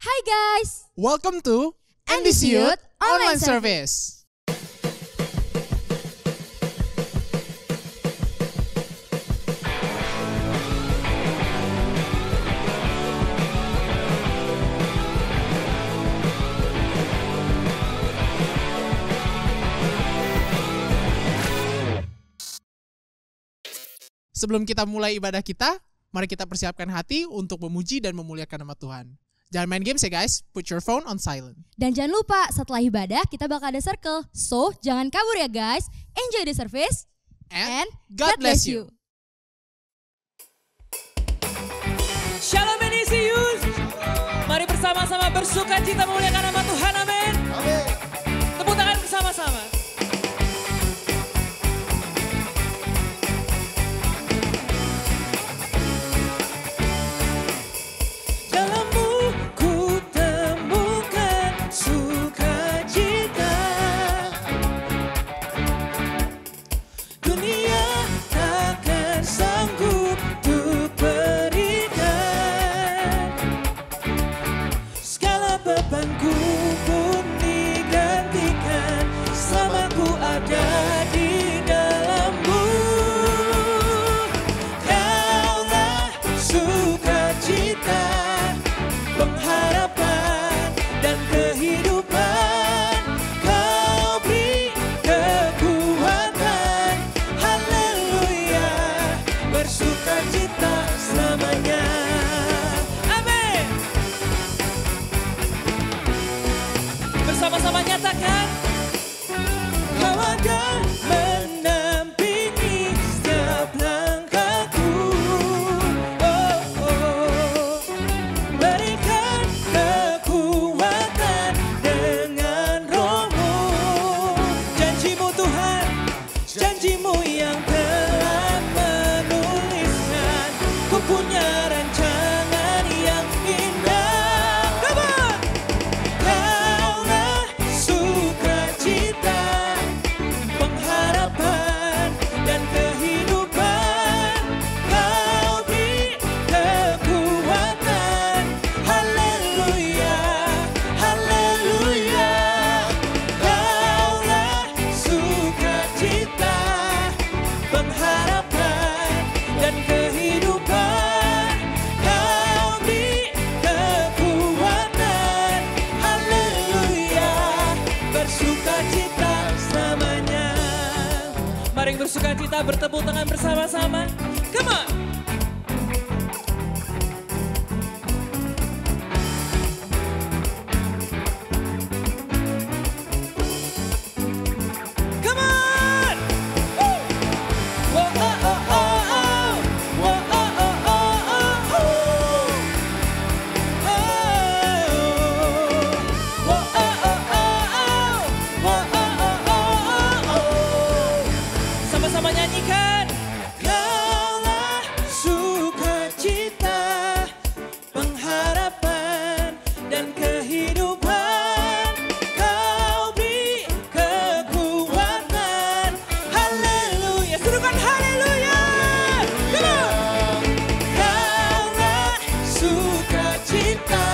Hai guys, Welcome to NDC Youth Online Service. Sebelum kita mulai ibadah kita, mari kita persiapkan hati untuk memuji dan memuliakan nama Tuhan. Jangan main games ya guys, put your phone on silent. dan jangan lupa setelah ibadah kita bakal ada circle. So, jangan kabur ya guys. Enjoy the service and God bless you. Shalom NDC Youth. Mari bersama-sama bersuka cita memuliakan nama Tuhan, amin. Tepuk tangan bersama-sama. Dalammu ku temukan sukacita. Dunia takkan sanggup untuk berikan. Segala bebanku pun digantikan selama ku ada di dalammu. Kaulah sukacita, pengharapan dan kehidupan. Kau beri kekuatan, haleluya, bersukacita selamanya. Amin. Bersama-sama nyatakan, kau ada mendampingi setiap langkahku. Oh, oh. Berikan kekuatan dengan rohmu. Janjimu Tuhan, janjimu yang telah menuliskan. Ku punya rancangan yang indah. Come on! Kaulah sukacita, pengharapan dan kehidupan. Kau beri kekuatan, haleluya, haleluya. Kaulah sukacita, pengharapan dan kehidupan. Kau beri kekuatan, haleluya, bersukacita selamanya. Mari bersukacita, bertepuk tangan bersama-sama. Come on. Come on. Woo. Whoa, oh, oh, oh, oh. Whoa, oh, oh, oh, oh, oh. Oh. Whoa, oh, oh, oh, oh. Whoa, oh, oh, oh, oh, oh. Sama-sama nyanyikan. Kaulah sukacita, pengharapan dan kehidupan. Kau beri kekuatan, haleluya. Serukan haleluya. Come on. Kaulah sukacita,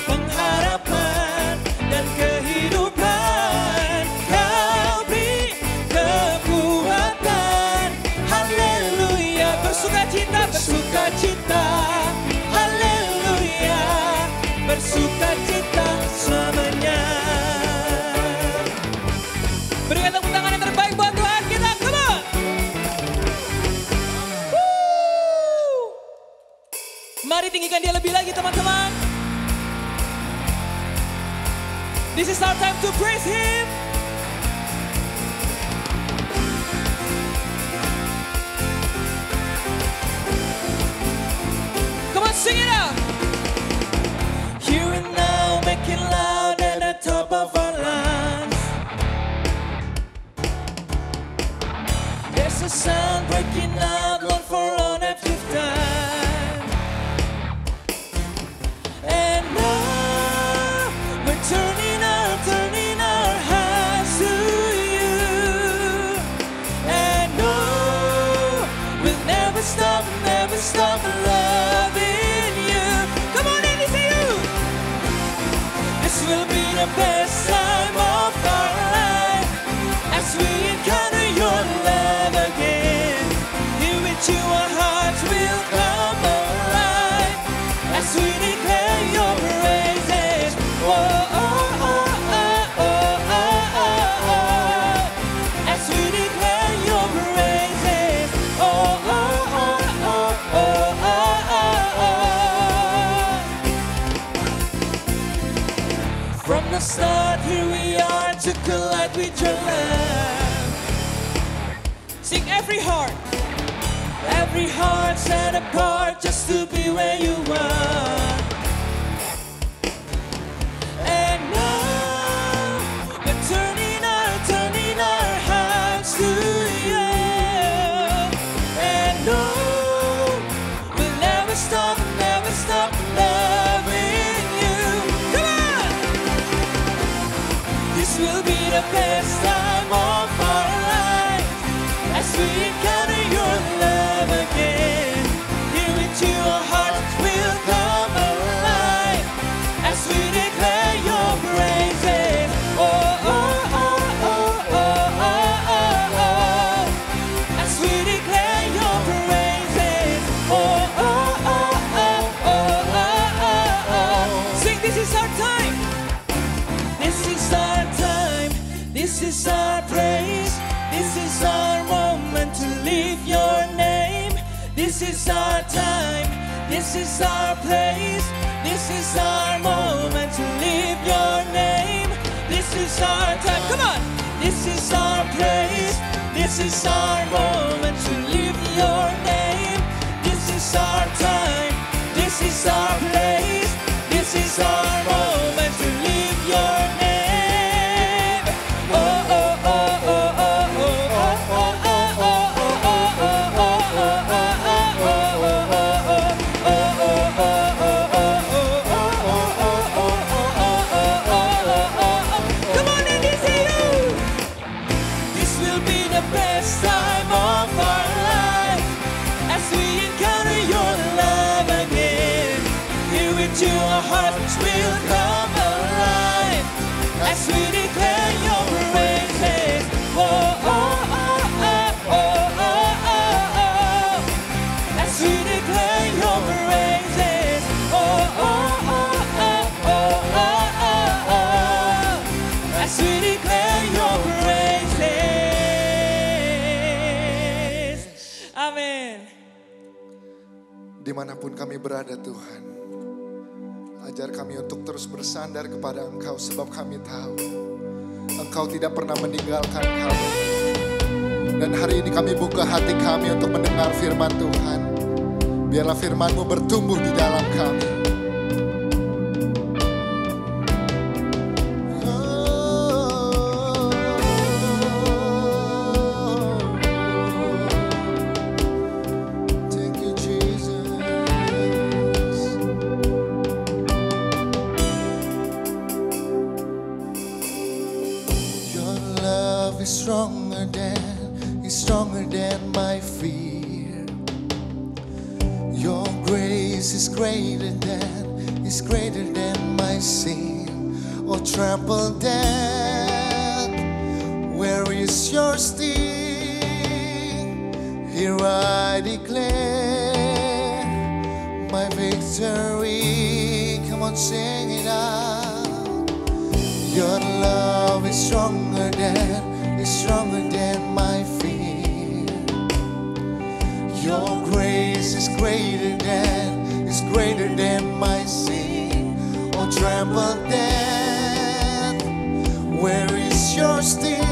pengharapan dan kehidupan. Kau beri kekuatan, haleluya. Bersukacita, bersukacita, haleluya. Bersukacita selamanya. Berikan tepuk tangan yang terbaik buat Tuhan kita, come on. Woo. Mari tinggikan dia lebih lagi teman-teman. This is our time to praise Him. Come on, sing it out. Here and now, make it loud at the top of our lungs. There's a sound breaking out, Lord, for all that you've done. And now we're turning our hearts to you. And no, we'll never stop loving you. Come on, NDC Youth. the start, here we are to collide with your love. Sing every heart set apart just to be where you are. And now we're turning our hearts to you. And no, we'll never stop loving you. Come on! This will be the best time of our life as we encounter your love again. Here with you our hearts will come alive as we declare your praises. Oh, oh, oh, oh, oh, oh, oh, oh. As we declare your praises. Oh, oh, oh, oh, oh, oh, oh, oh. Sing, this is our time. This is our time. This is our praise. This is our moment to lift your name. This is our time. This is our praise. This is our moment to lift your name. This is our time. Come on. This is our praise. This is our moment to lift your name. This is our time. This is our place. This is our moment to lift your name. Oh, oh, oh, oh, oh, oh, oh, oh, oh, oh, oh, oh. Come on and this is you. This will be the best time of our life as we encounter your love again. Here with you our hearts will come alive as we declare your praises. Oh, oh, oh, oh, oh, oh, oh, oh. As we declare your praises. Oh, oh, oh, oh, oh, oh, oh, oh. As we declare your praises. Amin. Dimanapun kami berada Tuhan, ajar kami untuk terus bersandar kepada Engkau sebab kami tahu Engkau tidak pernah meninggalkan kami. Dan hari ini kami buka hati kami untuk mendengar firman Tuhan. Biarlah firman-Mu bertumbuh di dalam kami. Thank you, Jesus. Your love is stronger than my fear. Your grace is greater than my sin. Oh, trample death, where is your sting? Here I declare my victory. Come on, sing it out. Your love is stronger than my fear. Your grace is greater than my sin. Oh, trample death, where is your sting?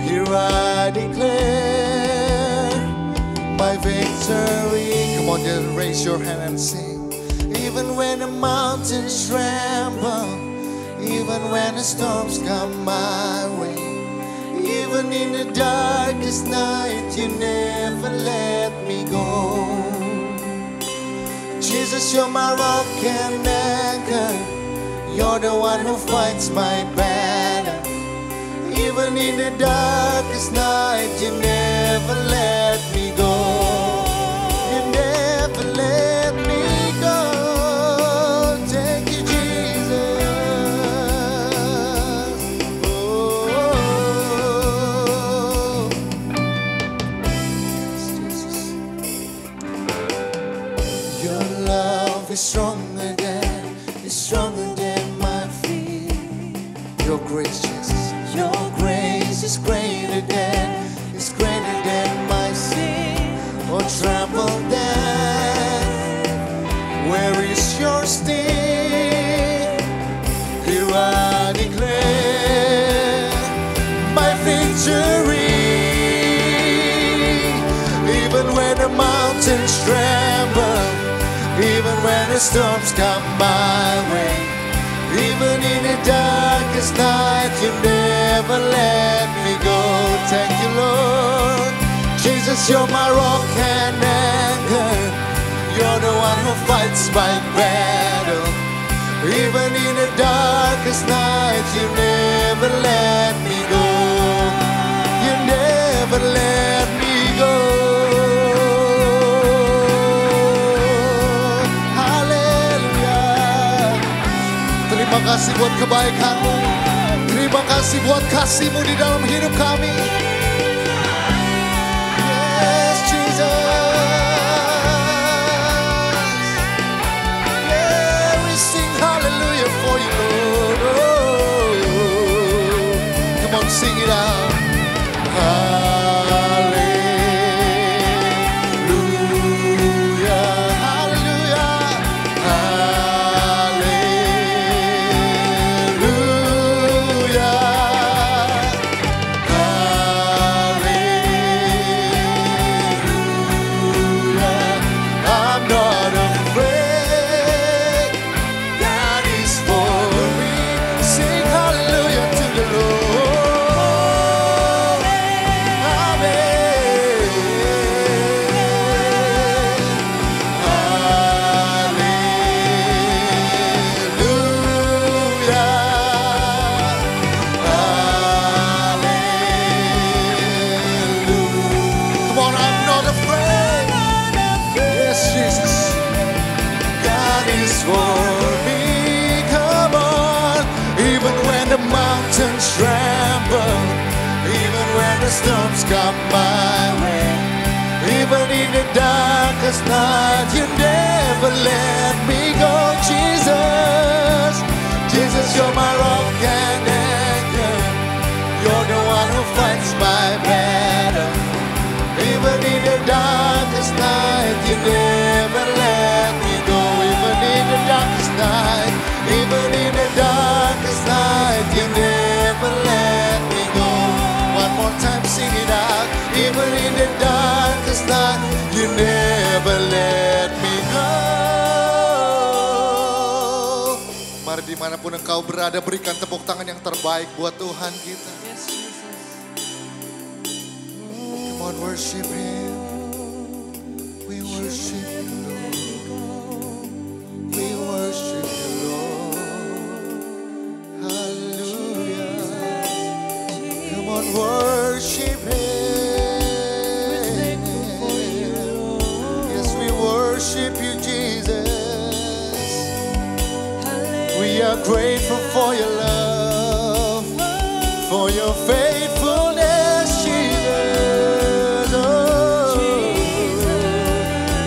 Here I declare my victory. Come on, just raise your hand and sing. Even when the mountains tremble, even when the storms come my way, even in the darkest night, you never let me go. Jesus, you're my rock and anchor. You're the one who fights my battle. Even in the darkest night, you never let me go. You never let me go. Thank you, Jesus. Oh, yes, Jesus. Your love is stronger than my fear. Your grace, Jesus. Your grace is greater than my sin. Oh, trample death, where is your sting? even when the storms come my way. Even in the darkest night, you never let me go. Thank you, Lord. Jesus, you're my rock and anchor. You're the one who fights my battle. Even in the darkest night, you never let me go. You never let me go. Haleluya. Terima kasih buat kebaikan-Mu. Terima kasih buat kasih-Mu di dalam hidup kami. Yes, Jesus. Yeah, we sing hallelujah for you, Lord. Oh, come on, sing it out. Tremble, even when the storms come my way. Even in the darkest night, you never let me go. Jesus, Jesus, you're my rock and anchor. You're the one who fights my battle. Even in the darkest night, you never let me go. Even in the darkest night, even in the darkest night, you never let me go. One more time, sing it out. Even in the darkest night, you never let me go. Mari dimanapun engkau berada, berikan tepuk tangan yang terbaik buat Tuhan kita. Come on, worship Him. We worship you, Lord. We worship you, Lord. Hallelujah. Come on, worship Him. Yes, we worship you, Jesus. We are grateful for your love, for your faithfulness, Jesus. Oh,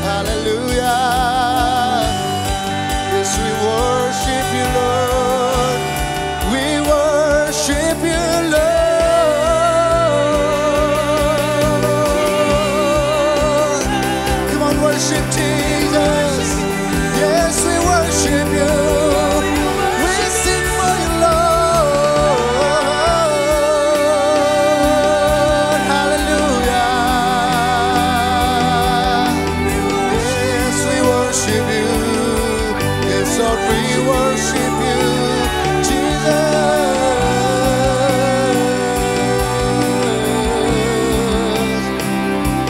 hallelujah. Yes, we worship you, Lord. We worship you, Lord. Come on, worship Jesus. Yes, we worship you. We sing for you, Lord. Hallelujah. Yes, we worship you. Yes, Lord, we worship you, Jesus.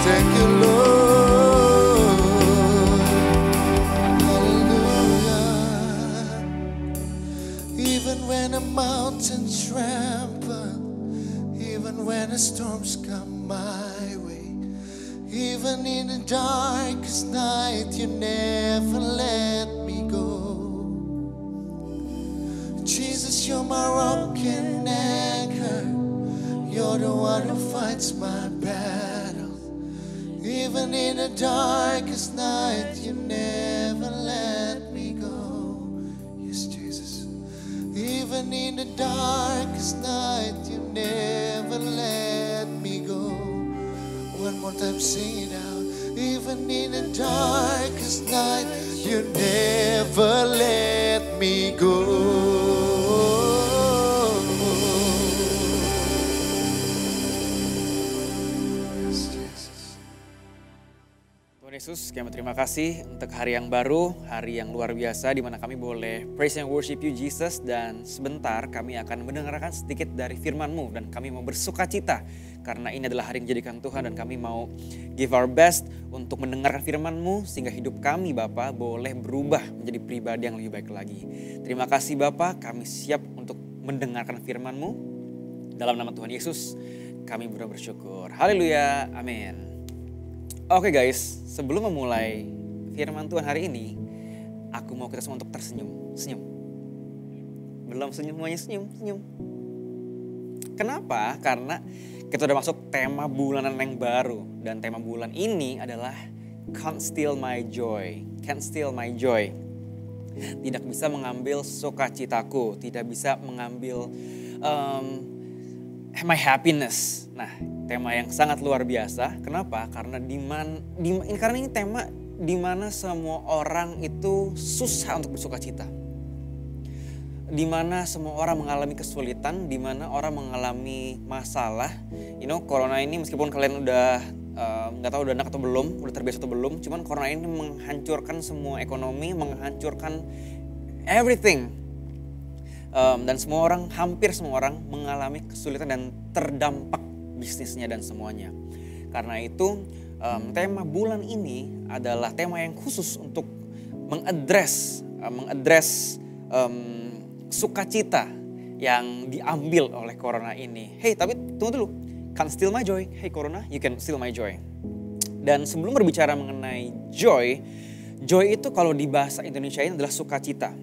Thank you, Lord. Hallelujah. Even when the mountains tremble, even when the storms come my way, even in the darkest night, you never let me go. Jesus, you're my rock and anchor. You're the one who fights my battle. Even in the darkest night, you never let me go. Yes, Jesus. Even in the darkest night, you never let me go. One more time, sing it out. Even in the darkest night, you never let me go. Yes, Jesus. Tuhan Yesus Yesus, kami terima kasih untuk hari yang baru, hari yang luar biasa di mana kami boleh praise and worship you Jesus, dan sebentar kami akan mendengarkan sedikit dari firman-Mu dan kami mau bersukacita karena ini adalah hari yang dijadikan Tuhan dan kami mau give our best untuk mendengarkan firman-Mu sehingga hidup kami Bapa boleh berubah menjadi pribadi yang lebih baik lagi. Terima kasih Bapa, kami siap untuk mendengarkan firman-Mu. Dalam nama Tuhan Yesus kami bersyukur. Haleluya, amin. Oke guys, sebelum memulai firman Tuhan hari ini, aku mau kita semua untuk tersenyum. Senyum. Belum senyum, semuanya senyum. Kenapa? Karena kita udah masuk tema bulanan yang baru. Dan tema bulan ini adalah Can't Steal My Joy. Can't Steal My Joy. Tidak bisa mengambil sukacitaku, tidak bisa mengambil my happiness. Nah, tema yang sangat luar biasa. Kenapa? Karena karena ini tema di mana semua orang itu susah untuk bersukacita. Di mana semua orang mengalami kesulitan, di mana orang mengalami masalah. Corona ini meskipun kalian udah nggak tahu udah enak atau belum, udah terbiasa atau belum, cuman corona ini menghancurkan semua ekonomi, menghancurkan everything. Dan hampir semua orang mengalami kesulitan dan terdampak bisnisnya dan semuanya. Karena itu tema bulan ini adalah tema yang khusus untuk mengadres sukacita yang diambil oleh corona ini. Hey, tapi tunggu dulu. Can't steal my joy. Hey corona, you can steal my joy. Dan sebelum berbicara mengenai joy itu kalau di bahasa Indonesia ini adalah sukacita.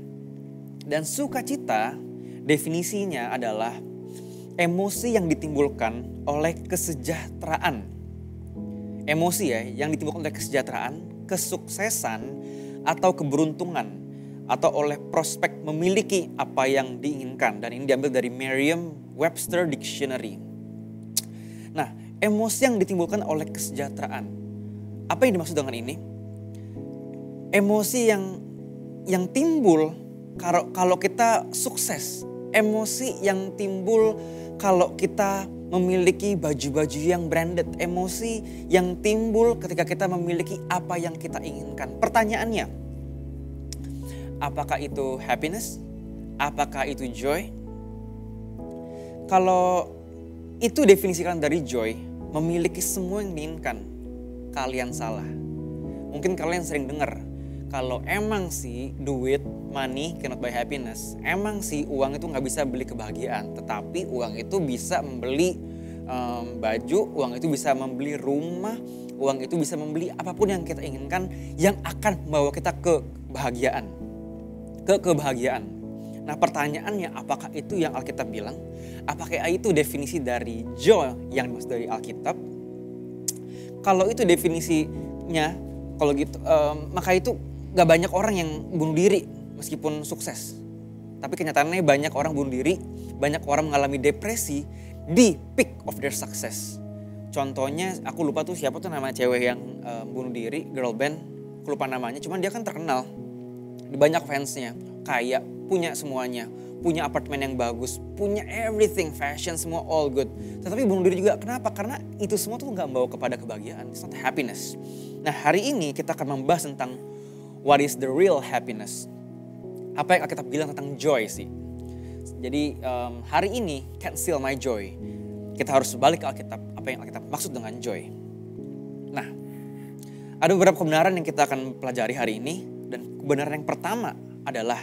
Dan sukacita definisinya adalah emosi yang ditimbulkan oleh kesejahteraan. Emosi yang ditimbulkan oleh kesejahteraan, kesuksesan, atau keberuntungan. Atau oleh prospek memiliki apa yang diinginkan. Dan ini diambil dari Merriam-Webster Dictionary. Nah, emosi yang ditimbulkan oleh kesejahteraan. Apa yang dimaksud dengan ini? Emosi yang timbul kalau kita sukses. Emosi yang timbul kalau kita memiliki baju-baju yang branded. Emosi yang timbul ketika kita memiliki apa yang kita inginkan. Pertanyaannya, apakah itu happiness? Apakah itu joy? Kalau itu definisikan dari joy, memiliki semua yang diinginkan, kalian salah. Mungkin kalian sering dengar, kalau emang sih duit, money cannot buy happiness. Emang sih uang itu gak bisa beli kebahagiaan. Tetapi uang itu bisa membeli baju, uang itu bisa membeli rumah, uang itu bisa membeli apapun yang kita inginkan yang akan membawa kita ke kebahagiaan. Nah pertanyaannya, apakah itu yang Alkitab bilang? Apakah itu definisi dari joy yang dimaksud dari Alkitab? Kalau itu definisinya, kalau gitu maka itu gak banyak orang yang bunuh diri meskipun sukses. Tapi kenyataannya banyak orang bunuh diri, banyak orang mengalami depresi di peak of their success. Contohnya aku lupa tuh siapa tuh nama cewek yang bunuh diri, girl band, aku lupa namanya. Cuman dia kan terkenal, banyak fansnya, kaya, punya semuanya, punya apartemen yang bagus, punya everything, fashion semua all good. Tetapi bunuh diri juga, kenapa? Karena itu semua tuh gak membawa kepada kebahagiaan, it's not happiness. Nah hari ini kita akan membahas tentang what is the real happiness. Apa yang kita bilang tentang joy sih. Jadi hari ini can't steal my joy. Kita harus balik ke Alkitab, apa yang Alkitab maksud dengan joy. Nah ada beberapa kebenaran yang kita akan pelajari hari ini. Dan kebenaran yang pertama adalah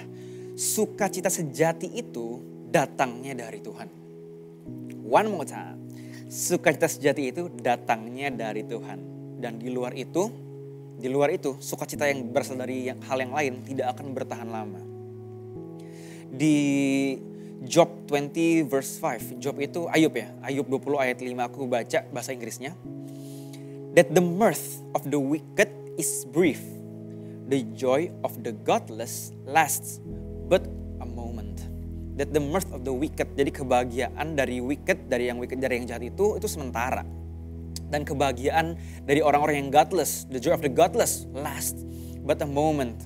sukacita sejati itu datangnya dari Tuhan. One more time. Sukacita sejati itu datangnya dari Tuhan. Dan di luar itu sukacita yang berasal dari hal yang lain tidak akan bertahan lama. Di Job 20 verse 5. Job itu Ayub ya. Ayub 20 ayat 5 aku baca bahasa Inggrisnya. That the mirth of the wicked is brief. The joy of the godless lasts but a moment. That the mirth of the wicked. Jadi kebahagiaan dari yang jahat itu sementara. Dan kebahagiaan dari orang-orang yang godless, the joy of the godless lasts but a moment.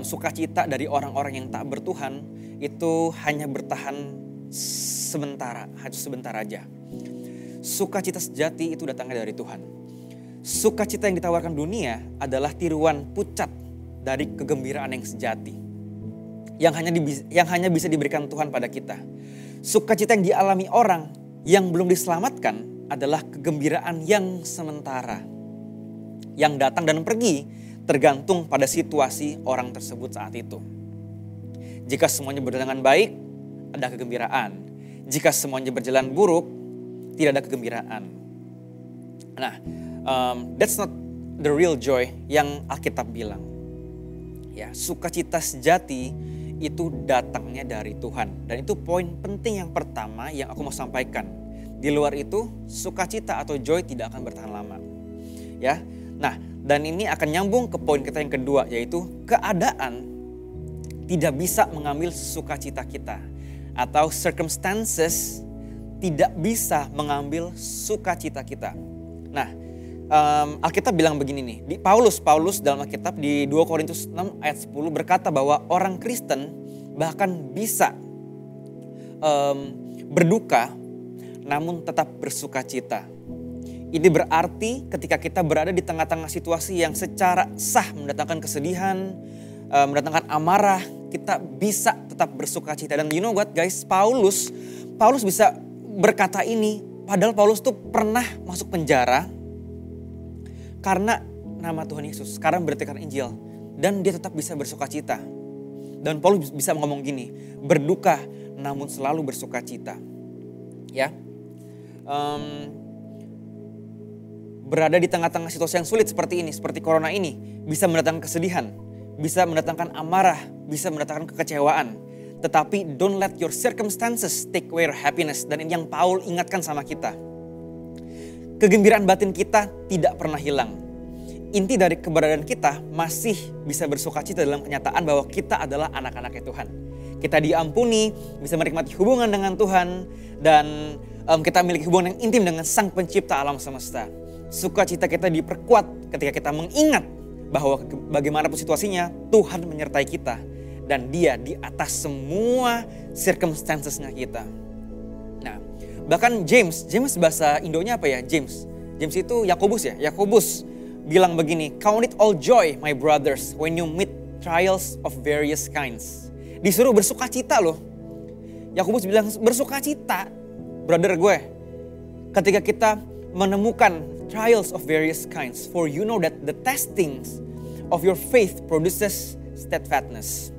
Sukacita dari orang-orang yang tak bertuhan itu hanya bertahan sebentar aja. Sukacita sejati itu datangnya dari Tuhan. sukacita yang ditawarkan dunia adalah tiruan pucat dari kegembiraan yang sejati. Yang hanya bisa diberikan Tuhan pada kita. Sukacita yang dialami orang yang belum diselamatkan adalah kegembiraan yang sementara. Yang datang dan pergi tergantung pada situasi orang tersebut saat itu. Jika semuanya berjalan dengan baik, ada kegembiraan. Jika semuanya berjalan buruk, tidak ada kegembiraan. Nah, that's not the real joy yang Alkitab bilang. Ya, sukacita sejati itu datangnya dari Tuhan. Dan itu poin penting yang pertama yang aku mau sampaikan. Di luar itu, sukacita atau joy tidak akan bertahan lama. Ya. Nah, dan ini akan nyambung ke poin kita yang kedua, yaitu keadaan tidak bisa mengambil sukacita kita. Atau circumstances tidak bisa mengambil sukacita kita. Nah, Alkitab bilang begini nih, Paulus dalam Alkitab di 2 Korintus 6 ayat 10 berkata bahwa orang Kristen bahkan bisa berduka namun tetap bersukacita. Ini berarti ketika kita berada di tengah-tengah situasi yang secara sah mendatangkan kesedihan, mendatangkan amarah, kita bisa tetap bersukacita. Dan you know what guys, Paulus bisa berkata ini, padahal Paulus tuh pernah masuk penjara karena nama Tuhan Yesus, sekarang beritakan Injil. Dan dia tetap bisa bersukacita. Dan Paulus bisa ngomong gini, berduka namun selalu bersukacita. Ya, berada di tengah-tengah situasi yang sulit seperti ini, seperti corona ini, bisa mendatangkan kesedihan, bisa mendatangkan amarah, bisa mendatangkan kekecewaan. Tetapi don't let your circumstances take away your happiness. Dan ini yang Paul ingatkan sama kita. Kegembiraan batin kita tidak pernah hilang. Inti dari keberadaan kita masih bisa bersukacita dalam kenyataan bahwa kita adalah anak-anaknya Tuhan. Kita diampuni, bisa menikmati hubungan dengan Tuhan, dan kita memiliki hubungan yang intim dengan Sang Pencipta alam semesta. Sukacita kita diperkuat ketika kita mengingat bahwa bagaimanapun situasinya, Tuhan menyertai kita. Dan Dia di atas semua circumstances-nya kita. Nah, bahkan James bahasa Indonya apa ya? James itu Yakobus ya. Yakobus bilang begini, count it all joy my brothers when you meet trials of various kinds. Disuruh bersukacita loh. Yakobus bilang bersukacita, brother gue, ketika kita menemukan trials of various kinds, for you know that the testings of your faith produces steadfastness.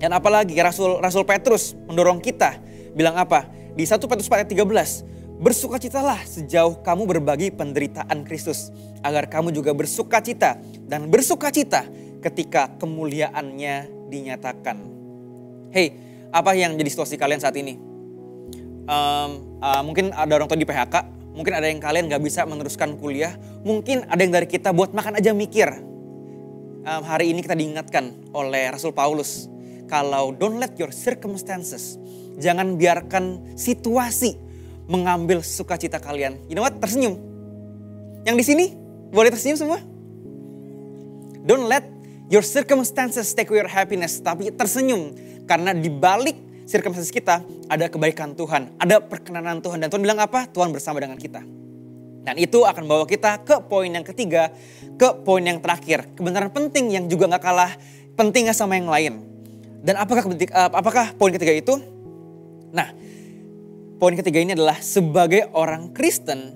Dan apalagi Rasul Petrus mendorong kita bilang apa? Di 1 Petrus ayat 13, bersukacitalah sejauh kamu berbagi penderitaan Kristus, agar kamu juga bersukacita dan bersukacita ketika kemuliaannya dinyatakan. Hey, apa yang jadi situasi kalian saat ini? Mungkin ada orang tua di PHK, mungkin ada yang kalian gak bisa meneruskan kuliah, mungkin ada yang dari kita buat makan aja mikir. Hari ini kita diingatkan oleh Rasul Paulus, kalau don't let your circumstances, jangan biarkan situasi mengambil sukacita kalian. You know what? Tersenyum. Yang di sini boleh tersenyum semua? Don't let your circumstances take away your happiness, tapi tersenyum karena di balik circumstances kita ada kebaikan Tuhan, ada perkenanan Tuhan, dan Tuhan bilang apa? Tuhan bersama dengan kita. Dan itu akan bawa kita ke poin yang ketiga, ke poin yang terakhir, kebenaran penting yang juga gak kalah pentingnya sama yang lain. Dan apakah poin ketiga itu? Nah, poin ketiga ini adalah sebagai orang Kristen,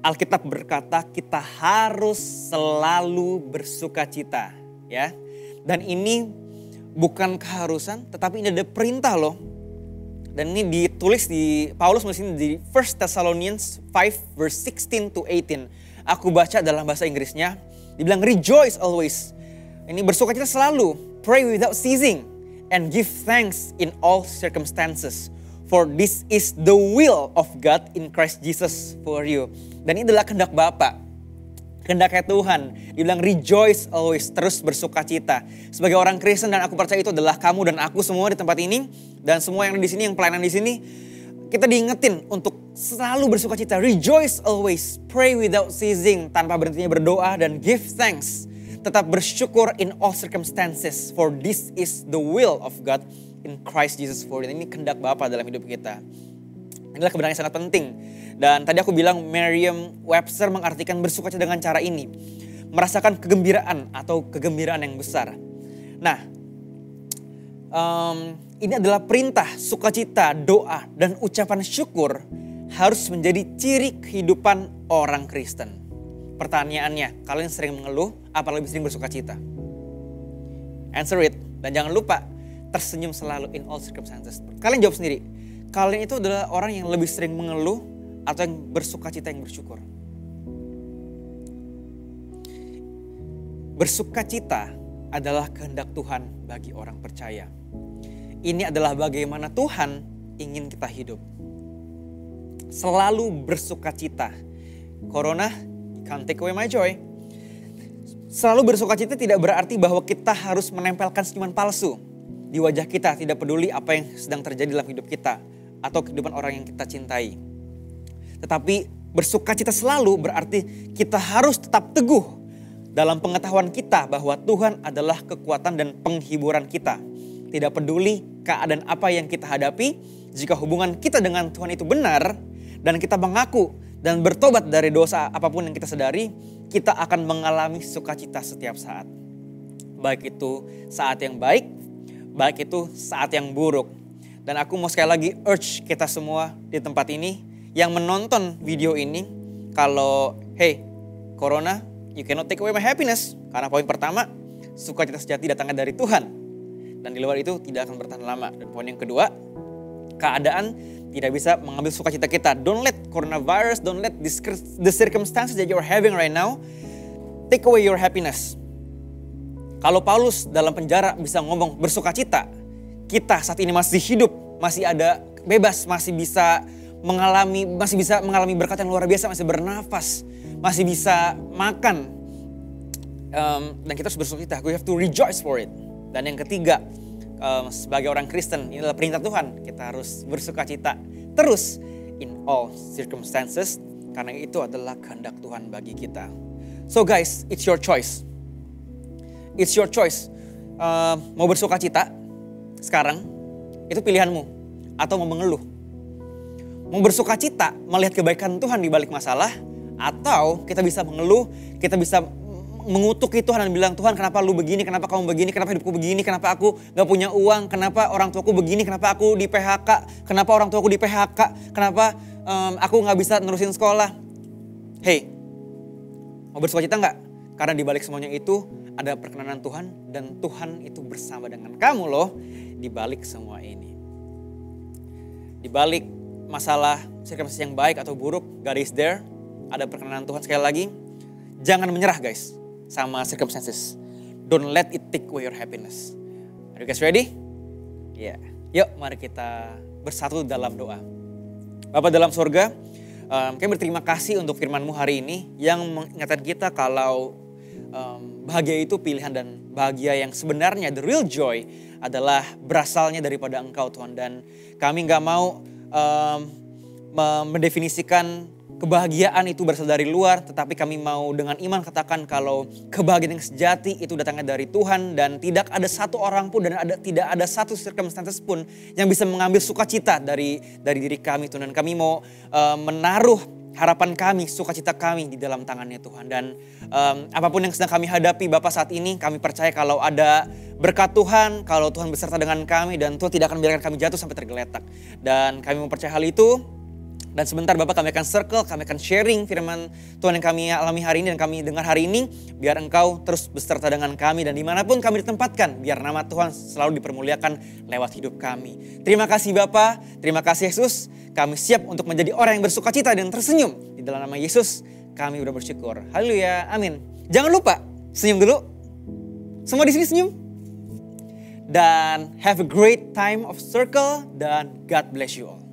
Alkitab berkata kita harus selalu bersukacita, ya. Dan ini bukan keharusan, tetapi ini ada perintah loh. Dan ini ditulis di Paulus menulis di 1 Thessalonians 5 verse 16 to 18. Aku baca dalam bahasa Inggrisnya, dibilang rejoice always. Ini bersukacita selalu, pray without ceasing, and give thanks in all circumstances. For this is the will of God in Christ Jesus for you. Dan ini adalah kehendak Bapa, kehendaknya Tuhan. Dibilang rejoice always, terus bersukacita. Sebagai orang Kristen, dan aku percaya itu adalah kamu dan aku semua di tempat ini, dan semua yang di sini, yang pelayanan di sini, kita diingetin untuk selalu bersukacita. Rejoice always, pray without ceasing, tanpa berhentinya berdoa, dan give thanks. Tetap bersyukur in all circumstances, for this is the will of God in Christ Jesus for you. Ini kehendak Bapa dalam hidup kita. Inilah kebenaran yang sangat penting. Dan tadi aku bilang Merriam-Webster mengartikan bersukacita dengan cara ini. Merasakan kegembiraan atau kegembiraan yang besar. Nah, ini adalah perintah, sukacita, doa, dan ucapan syukur harus menjadi ciri kehidupan orang Kristen. Pertanyaannya, kalian sering mengeluh apa lebih sering bersukacita? Answer it. Dan jangan lupa, tersenyum selalu in all circumstances. Kalian jawab sendiri. Kalian itu adalah orang yang lebih sering mengeluh atau yang bersukacita yang bersyukur? Bersukacita adalah kehendak Tuhan bagi orang percaya. Ini adalah bagaimana Tuhan ingin kita hidup. Selalu bersukacita. Corona, you can't take away my joy. Selalu bersukacita tidak berarti bahwa kita harus menempelkan senyuman palsu di wajah kita, tidak peduli apa yang sedang terjadi dalam hidup kita atau kehidupan orang yang kita cintai. Tetapi bersukacita selalu berarti kita harus tetap teguh dalam pengetahuan kita bahwa Tuhan adalah kekuatan dan penghiburan kita. Tidak peduli keadaan apa yang kita hadapi, jika hubungan kita dengan Tuhan itu benar dan kita mengaku dan bertobat dari dosa apapun yang kita sadari, kita akan mengalami sukacita setiap saat. Baik itu saat yang baik, baik itu saat yang buruk. Dan aku mau sekali lagi urge kita semua di tempat ini yang menonton video ini, kalau hey Corona, you cannot take away my happiness. Karena poin pertama, sukacita sejati datangnya dari Tuhan. Dan di luar itu tidak akan bertahan lama. Dan poin yang kedua, keadaan tidak bisa mengambil sukacita kita. Don't let coronavirus, don't let the circumstances that you're having right now take away your happiness. Kalau Paulus dalam penjara bisa ngomong bersukacita, kita saat ini masih hidup, masih ada bebas, masih bisa mengalami berkat yang luar biasa, masih bernafas, masih bisa makan. Dan kita harus bersukacita. We have to rejoice for it. Dan yang ketiga, sebagai orang Kristen, ini adalah perintah Tuhan. Kita harus bersukacita terus in all circumstances, karena itu adalah kehendak Tuhan bagi kita. So guys, it's your choice. It's your choice. Mau bersukacita sekarang, itu pilihanmu. Atau mau mengeluh. Mau bersukacita melihat kebaikan Tuhan di balik masalah, atau kita bisa mengeluh, kita bisa mengutuki Tuhan dan bilang, Tuhan kenapa lu begini, kenapa kamu begini, kenapa hidupku begini, kenapa aku gak punya uang, kenapa orang tuaku begini, kenapa aku di PHK, kenapa orang tuaku di PHK, kenapa aku gak bisa nerusin sekolah. Hey, mau bersukacita gak? Karena di balik semuanya itu ada perkenanan Tuhan, dan Tuhan itu bersama dengan kamu loh di balik semua ini. Di balik masalah circumstances yang baik atau buruk, God is there, ada perkenanan Tuhan. Sekali lagi, jangan menyerah guys sama circumstances. Don't let it take away your happiness. Are you guys ready? Ya. Yeah. Yuk mari kita bersatu dalam doa. Bapa dalam surga, kami berterima kasih untuk firman-Mu hari ini yang mengingatkan kita kalau bahagia itu pilihan, dan bahagia yang sebenarnya, the real joy, adalah berasalnya daripada Engkau Tuhan. Dan kami gak mau mendefinisikan kebahagiaan itu berasal dari luar, tetapi kami mau dengan iman katakan kalau kebahagiaan yang sejati itu datangnya dari Tuhan, dan tidak ada satu orang pun dan tidak ada satu circumstances pun yang bisa mengambil sukacita dari diri kami Tuhan. Dan kami mau menaruh harapan kami, sukacita kami di dalam tangannya Tuhan. Dan apapun yang sedang kami hadapi Bapak saat ini, kami percaya kalau ada berkat Tuhan, kalau Tuhan beserta dengan kami, dan Tuhan tidak akan membiarkan kami jatuh sampai tergeletak. Dan kami mempercayai hal itu. Dan sebentar Bapak kami akan circle, kami akan sharing firman Tuhan yang kami alami hari ini dan kami dengar hari ini. Biar Engkau terus beserta dengan kami, dan dimanapun kami ditempatkan, biar nama Tuhan selalu dipermuliakan lewat hidup kami. Terima kasih Bapak, terima kasih Yesus. Kami siap untuk menjadi orang yang bersukacita dan tersenyum. Di dalam nama Yesus kami udah bersyukur. Haleluya, amin. Jangan lupa senyum dulu. Semua di sini senyum. Dan have a great time of circle, dan God bless you all.